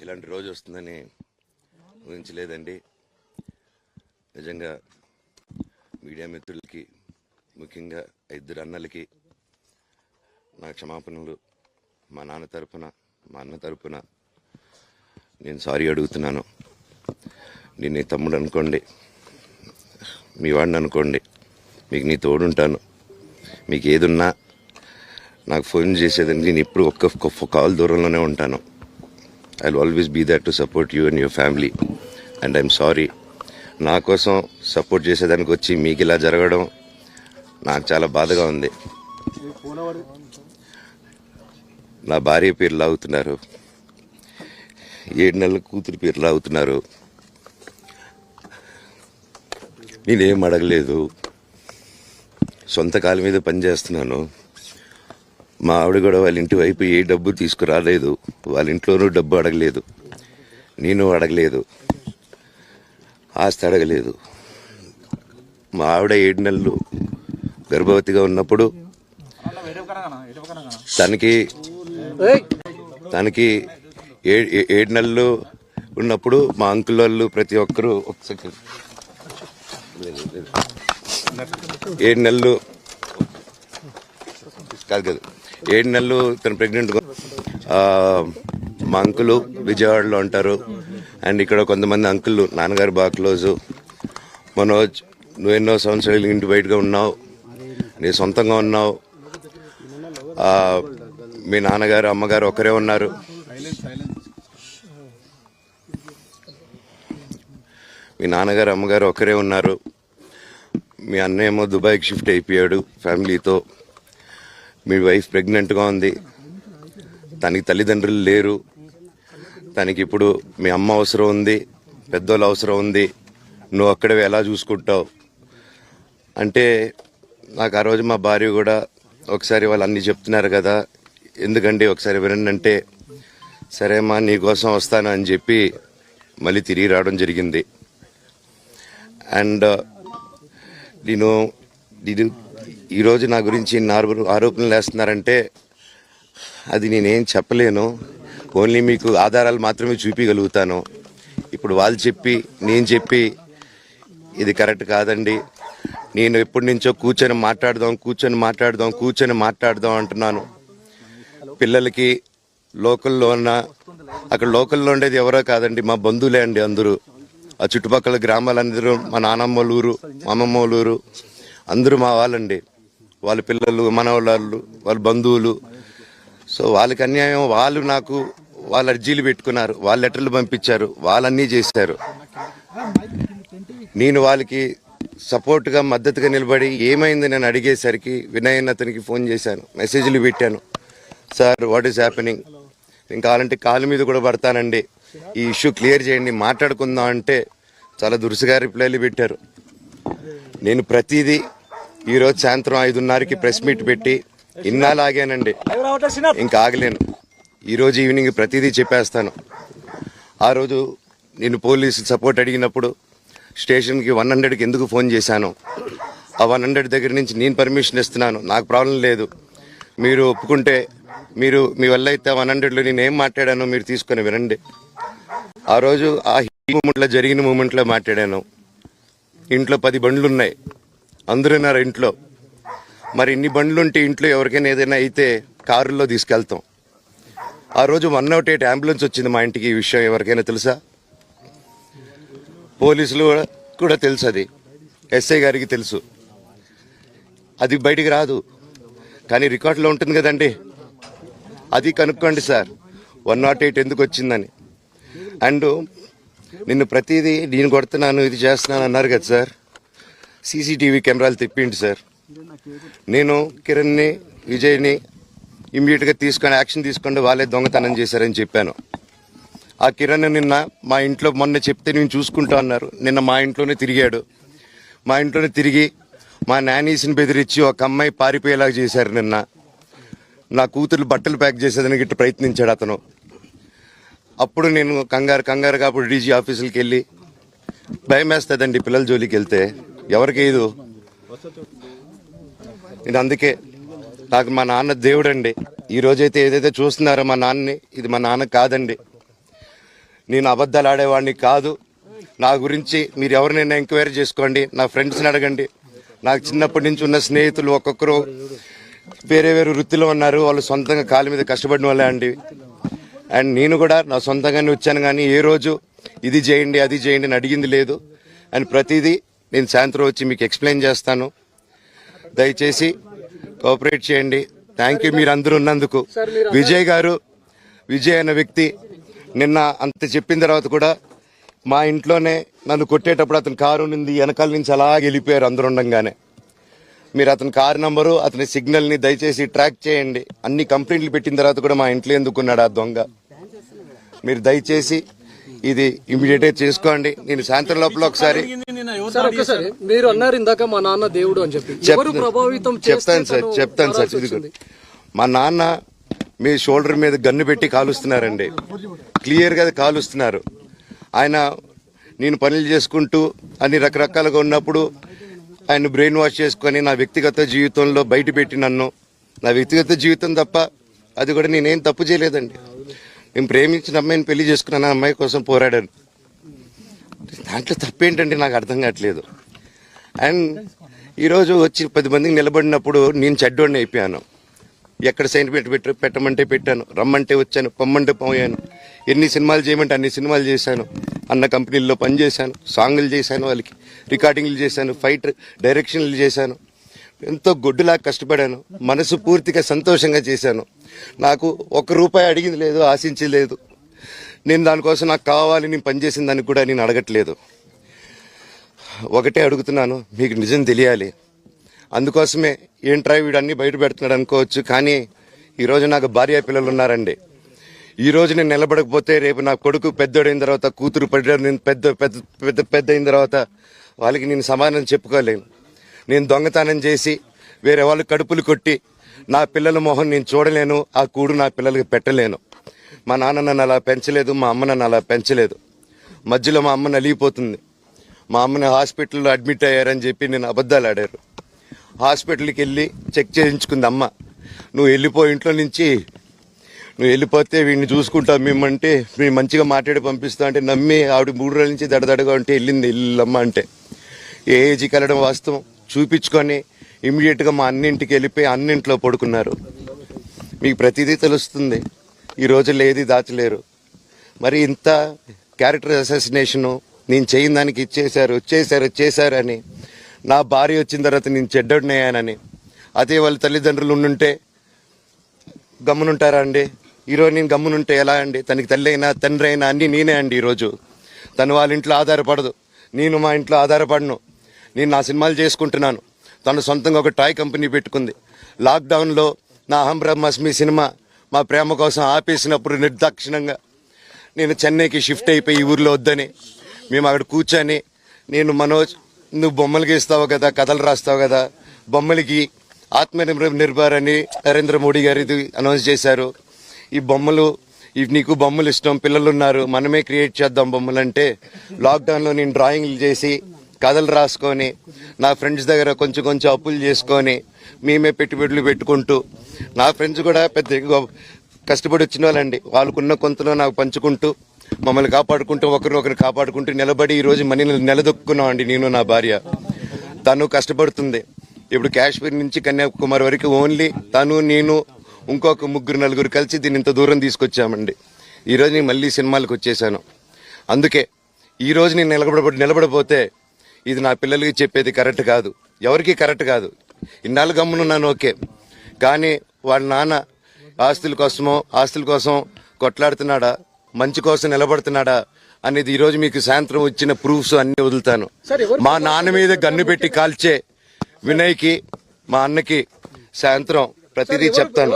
ఇలాంటి రోజు వస్తుందని ఊహించలేదండి. నిజంగా మీడియా మిత్రులకి, ముఖ్యంగా ఇద్దరు అన్నలకి నా క్షమాపణలు. మా నాన్న తరపున, మా అన్న తరపున నేను సారీ అడుగుతున్నాను. నేను నీ తమ్ముడు అనుకోండి, మీ వాడిని అనుకోండి, మీకు నీ తోడుంటాను. మీకు ఏదున్నా నాకు ఫోన్ చేసేదండి. నేను ఇప్పుడు ఒక్క కాల్ దూరంలోనే ఉంటాను. I will always be there to support you and your family. And I'm sorry, నా కోసం సపోర్ట్ చేసేదానికి వచ్చి మీకు ఇలా జరగడం నాకు చాలా బాధగా ఉంది. నా భార్య పేరు లాగుతున్నారు, 7 నెలల కూతురు పేరు లాగుతున్నారు. నేనేం అడగలేదు, సొంత కాళ్ళ మీద పనిచేస్తున్నాను. మా ఆవిడ కూడా వాళ్ళ ఇంటి వైపు ఏ డబ్బు తీసుకురాలేదు, వాళ్ళ ఇంట్లోనూ డబ్బు అడగలేదు, నేను అడగలేదు, ఆస్తి అడగలేదు. మా ఆవిడ 7 నెలలు గర్భవతిగా ఉన్నప్పుడు తనకి 7 నెలలు ఉన్నప్పుడు మా అంకుల్ వాళ్ళు ప్రతి ఒక్కరూ 7 నెలలు కాదు 7 నెలలు తను ప్రెగ్నెంట్. మా అంకులు విజయవాడలో ఉంటారు. అండ్ ఇక్కడ కొంతమంది అంకుళ్ళు నాన్నగారు బాగా క్లోజు. మనోజ్, నువ్వు ఎన్నో సంవత్సరాలు ఇంటి బయటగా ఉన్నావు, నీ సొంతంగా ఉన్నావు. మీ నాన్నగారు అమ్మగారు ఒకరే ఉన్నారు. మీ నాన్నగారు అమ్మగారు ఒకరే ఉన్నారు. మీ అన్నయ్య ఏమో దుబాయ్కి షిఫ్ట్ అయిపోయాడు ఫ్యామిలీతో. మీ వైఫ్ ప్రెగ్నెంట్గా ఉంది, తనకి తల్లిదండ్రులు లేరు. తనకి ఇప్పుడు మీ అమ్మ అవసరం ఉంది, పెద్దోళ్ళు అవసరం ఉంది. నువ్వు అక్కడే ఎలా చూసుకుంటావు అంటే, నాకు ఆ రోజు మా భార్య కూడా ఒకసారి వాళ్ళు అన్నీ చెప్తున్నారు కదా, ఎందుకండి ఒకసారి వినండి అంటే, సరేమ్మా నీకోసం వస్తాను అని చెప్పి మళ్ళీ తిరిగి రావడం జరిగింది. అండ్ నేను ఈరోజు నా గురించి ఆరోపణలు వేస్తున్నారంటే అది నేనేం చెప్పలేను. ఓన్లీ మీకు ఆధారాలు మాత్రమే చూపించగలుగుతాను. ఇప్పుడు వాళ్ళు చెప్పి నేను చెప్పి ఇది కరెక్ట్ కాదండి. నేను ఎప్పటి నుంచో కూర్చొని మాట్లాడదాం అంటున్నాను. పిల్లలకి లోకల్లో అక్కడ లోకల్లో ఉండేది ఎవరో కాదండి, మా బంధువులే అండి అందరూ. ఆ చుట్టుపక్కల గ్రామాలందరూ మా నానమ్మ ఊరు, మా అమ్మమ్మ ఊరు అందరూ మా వాళ్ళండి. వాళ్ళ పిల్లలు, మనవాళ్ళు, వాళ్ళ బంధువులు. సో వాళ్ళకి అన్యాయం, వాళ్ళు నాకు వాళ్ళ అర్జీలు పెట్టుకున్నారు, వాళ్ళ లెటర్లు పంపించారు, వాళ్ళన్నీ చేశారు. నేను వాళ్ళకి సపోర్ట్గా మద్దతుగా నిలబడి ఏమైంది నేను అడిగేసరికి వినయ్ అతనికి ఫోన్ చేశాను, మెసేజ్లు పెట్టాను. సార్ వాట్ ఈస్ హ్యాపెనింగ్, నేను కావాలంటే కాళ్ళ మీద కూడా పడతానండి, ఈ ఇష్యూ క్లియర్ చేయండి, మాట్లాడుకుందాం అంటే చాలా దురుసుగా రిప్లైలు పెట్టారు. నేను ప్రతిదీ ఈరోజు సాయంత్రం 5:30కి ప్రెస్ మీట్ పెట్టి ఇన్నాళ్ళు ఆగానండి, ఇంకా ఆగలేను. ఈరోజు ఈవినింగ్ ప్రతిదీ చెప్పేస్తాను. ఆ రోజు నేను పోలీసు సపోర్ట్ అడిగినప్పుడు స్టేషన్కి 100కి ఎందుకు ఫోన్ చేశాను, ఆ 100 దగ్గర నుంచి నేను పర్మిషన్ ఇస్తున్నాను, నాకు ప్రాబ్లం లేదు, మీరు ఒప్పుకుంటే మీరు మీ వల్ల అయితే 100లో నేను ఏం మాట్లాడానో మీరు తీసుకొని వినండి. ఆ రోజు ఆ మూమెంట్లో జరిగిన మూమెంట్లో మాట్లాడాను. ఇంట్లో 10 బండ్లు ఉన్నాయి, అందరూ ఉన్నారు ఇంట్లో. మరి ఇన్ని బండ్లు ఉంటే ఇంట్లో ఎవరికైనా ఏదైనా అయితే కారుల్లో తీసుకెళ్తాం. ఆ రోజు 108 అంబులెన్స్ వచ్చింది మా ఇంటికి. ఈ విషయం ఎవరికైనా తెలుసా? పోలీసులు కూడా తెలుసు, అది ఎస్ఐ గారికి తెలుసు. అది బయటికి రాదు, కానీ రికార్డులో ఉంటుంది కదండి, అది కనుక్కోండి సార్ 108 ఎందుకు వచ్చిందని. అండ్ నిన్ను ప్రతిదీ నేను కొడుతున్నాను, ఇది చేస్తున్నాను అన్నారు కదా సార్, సీసీటీవీ కెమెరాలు తెప్పిండి సార్. నేను కిరణ్ని, విజయ్ని ఇమ్మీడియట్గా తీసుకొని యాక్షన్ తీసుకోండి, వాళ్ళే దొంగతనం చేశారని చెప్పాను. ఆ కిరణ్ నిన్న మా ఇంట్లో మొన్న చెప్తే నేను చూసుకుంటా అన్నారు. నిన్న మా ఇంట్లోనే తిరిగాడు. మా ఇంట్లోనే తిరిగి మా నానీస్ని బెదిరించి ఒక అమ్మాయి పారిపోయేలాగా చేశారు. నిన్న నా కూతురు బట్టలు ప్యాక్ చేసేదానికి ఇట్లా ప్రయత్నించాడు అతను. అప్పుడు నేను కంగారుగా అప్పుడు డీజీ ఆఫీసులకి వెళ్ళి భయం వేస్తుందండి పిల్లల జోలికి వెళ్తే. ఎవరికి ఇది నేను అందుకే నాకు మా నాన్న దేవుడండి. ఈ రోజైతే ఏదైతే చూస్తున్నారో మా నాన్నని, ఇది మా నాన్న కాదండి. నేను అబద్ధాలు ఆడేవాడిని కాదు. నా గురించి మీరు ఎవరినైనా ఎంక్వైరీ చేసుకోండి, నా ఫ్రెండ్స్ని అడగండి. నాకు చిన్నప్పటి నుంచి ఉన్న స్నేహితులు ఒక్కొక్కరు వేరే వేరే వృత్తిలో ఉన్నారు. వాళ్ళు సొంతంగా కాళ్ళ మీద కష్టపడిన వాళ్ళే అండి. అండ్ నేను కూడా నా సొంతంగానే వచ్చాను, కానీ ఏ రోజు ఇది చేయండి అది చేయండి అని అడిగింది లేదు. అండ్ ప్రతిదీ నేను సాయంత్రం వచ్చి మీకు ఎక్స్ప్లెయిన్ చేస్తాను. దయచేసి కోఆపరేట్ చేయండి. థ్యాంక్ యూ మీరు అందరూ ఉన్నందుకు. విజయ్ అనే వ్యక్తి నిన్న అంత చెప్పిన తర్వాత కూడా మా ఇంట్లోనే నన్ను కొట్టేటప్పుడు అతని కారు నుండి వెనకాల నుంచి అలా వెళ్ళిపోయారు అందరూ ఉండంగానే. మీరు అతని కారు నంబరు, అతని సిగ్నల్ని దయచేసి ట్రాక్ చేయండి. అన్ని కంప్లైంట్లు పెట్టిన తర్వాత కూడా మా ఇంట్లో ఎందుకున్నాడు ఆ దొంగ? మీరు దయచేసి ఇది ఇమీడియట్ గా చేసుకోండి. నేను సాయంత్రం లోపల ఒకసారి మీరు అన్నారు ఇందాక మా నాన్న దేవుడు అని చెప్పి, చెప్తాను సార్. ఇది మా నాన్న మీ షోల్డర్ మీద గన్ను పెట్టి కాలుస్తున్నారండి, క్లియర్ గా కాలుస్తున్నారు. ఆయన నేను పనులు చేసుకుంటూ అన్ని రకరకాలుగా ఉన్నప్పుడు ఆయన బ్రెయిన్ వాష్ చేసుకొని నా వ్యక్తిగత జీవితంలో బయట పెట్టి నన్ను, నా వ్యక్తిగత జీవితం తప్ప అది కూడా నేనేం తప్పు చేయలేదండి. నేను ప్రేమించిన అమ్మాయిని పెళ్లి చేసుకున్నాను, ఆ అమ్మాయి కోసం పోరాడాను. దాంట్లో తప్పేంటంటే నాకు అర్థం కావట్లేదు. అండ్ ఈరోజు వచ్చి 10 మందికి నిలబడినప్పుడు నేను చెడ్డోడిని అయిపోయాను. ఎక్కడ సైన్ పెట్టమంటే పెట్టాను, రమ్మంటే వచ్చాను, పొమ్మంటే పోయాను. ఎన్ని సినిమాలు చేయమంటే అన్ని సినిమాలు చేశాను. అన్న కంపెనీల్లో పనిచేశాను, సాంగులు చేశాను, వాళ్ళకి రికార్డింగ్లు చేశాను, ఫైట్ డైరెక్షన్లు చేశాను. ఎంతో గొడ్డులాగా కష్టపడాను, మనసు పూర్తిగా సంతోషంగా చేశాను. నాకు 1 రూపాయి అడిగింది లేదు, ఆశించలేదు. నేను దానికోసం నాకు కావాలి, నేను పనిచేసిన దానికి కూడా నేను అడగట్లేదు. ఒకటే అడుగుతున్నాను, మీకు నిజం తెలియాలి. అందుకోసమే ఏంట్రా వీడు అన్ని బయట పెడుతున్నాడు అనుకోవచ్చు, కానీ ఈరోజు నాకు భార్య పిల్లలు ఉన్నారండి. ఈ రోజు నేను నిలబడకపోతే రేపు నా కొడుకు పెద్దోడైన తర్వాత, కూతురు పెద్ద అయిన తర్వాత వాళ్ళకి నేను సమాధానం చెప్పుకోలేను. నేను దొంగతనం చేసి వేరే వాళ్ళు కడుపులు కొట్టి నా పిల్లల మొహం నేను చూడలేను, ఆ కూడు నా పిల్లలకి పెట్టలేను. మా నాన్న నన్ను అలా పెంచలేదు, మా అమ్మ నన్ను అలా పెంచలేదు. మధ్యలో మా అమ్మ నలిగిపోతుంది. మా అమ్మని హాస్పిటల్లో అడ్మిట్ అయ్యారని చెప్పి నేను అబద్ధాలు ఆడారు. హాస్పిటల్కి వెళ్ళి చెక్ చేయించుకుంది అమ్మ. నువ్వు వెళ్ళిపోయి ఇంట్లో నుంచి, నువ్వు వెళ్ళిపోతే వీడిని చూసుకుంటావు మేమంటే, మేము మంచిగా మాట్లాడి పంపిస్తా అంటే నమ్మి ఆవిడ 3 రోజుల నుంచి దడదడగా ఉంటే వెళ్ళమ్మ అంటే. ఏ ఏజ్కి వెళ్ళడం వాస్తవం చూపించుకొని ఇమీడియట్గా మా అన్నింటికి వెళ్ళిపోయి అన్నింట్లో పడుకున్నారు. మీకు ప్రతిదీ తెలుస్తుంది. ఈ రోజుల్లో ఏది దాచలేరు. మరి ఇంత క్యారెక్టర్ అసాసినేషను నేను చేయని దానికి వచ్చేసారు అని, నా భార్య వచ్చిన తర్వాత నేను చెడ్డోడినయ్యానని, అదే వాళ్ళ తల్లిదండ్రులు ఉండుంటే గమ్మునుంటారా అండి? ఈరోజు నేను గమ్మునుంటే ఎలా అండి? తనకి తల్లి అయినా తండ్రి అయినా అన్నీ నేనే అండి. ఈరోజు తను వాళ్ళ ఇంట్లో ఆధారపడదు, నేను మా ఇంట్లో ఆధారపడను. నేను నా సినిమాలు చేసుకుంటున్నాను. తను సొంతంగా ఒక టాయ్ కంపెనీ పెట్టుకుంది. లాక్డౌన్లో నా అహం బ్రహ్మాస్మి సినిమా మా ప్రేమ కోసం ఆపేసినప్పుడు నిర్దాక్షిణంగా నేను చెన్నైకి షిఫ్ట్ అయిపోయి ఈ ఊర్లో వద్దని మేము అక్కడ కూర్చొని, నేను మనోజ్ నువ్వు బొమ్మలు గీస్తావు కదా, కథలు రాస్తావు కదా, బొమ్మలకి ఆత్మనిర్భర్ అని నరేంద్ర మోడీ గారు ఇది అనౌన్స్ చేశారు. ఈ బొమ్మలు, నీకు బొమ్మలు ఇష్టం, పిల్లలు ఉన్నారు, మనమే క్రియేట్ చేద్దాం బొమ్మలు అంటే, లాక్డౌన్లో నేను డ్రాయింగ్లు చేసి కథలు రాసుకొని నా ఫ్రెండ్స్ దగ్గర కొంచెం అప్పులు చేసుకొని మేమే పెట్టుబడులు పెట్టుకుంటూ, నా ఫ్రెండ్స్ కూడా పెద్ద కష్టపడి వచ్చిన వాళ్ళండి. వాళ్ళకున్న కొంతలో నాకు పంచుకుంటూ, మమ్మల్ని కాపాడుకుంటూ, ఒకరినొకరు కాపాడుకుంటూ నిలబడి ఈరోజు మనీని నిలదొక్కున్నాం అండి. నేను నా భార్య, తను కష్టపడుతుంది. ఇప్పుడు కాశ్మీర్ నుంచి కన్యాకుమారి వరకు ఓన్లీ తను, నేను, ఇంకొక 3-4 కలిసి దీన్ని ఇంత దూరం తీసుకొచ్చామండి. ఈరోజు నేను మళ్ళీ సినిమాలకు వచ్చేసాను. అందుకే ఈరోజు నేను నిలబడపోతే ఇది నా పిల్లలకి చెప్పేది కరెక్ట్ కాదు, ఎవరికి కరెక్ట్ కాదు. ఇన్నాళ్ళు గమ్మునున్నాను ఓకే, కానీ వాళ్ళ నాన్న ఆస్తుల కోసం కొట్లాడుతున్నాడా, మంచి కోసం నిలబడుతున్నాడా అనేది ఈరోజు మీకు సాయంత్రం వచ్చిన ప్రూఫ్స్ అన్ని వదులుతాను. మా నాన్న మీద గన్ను పెట్టి కాల్చే వినయ్కి, మా అన్నకి సాయంత్రం ప్రతిదీ చెప్తాను.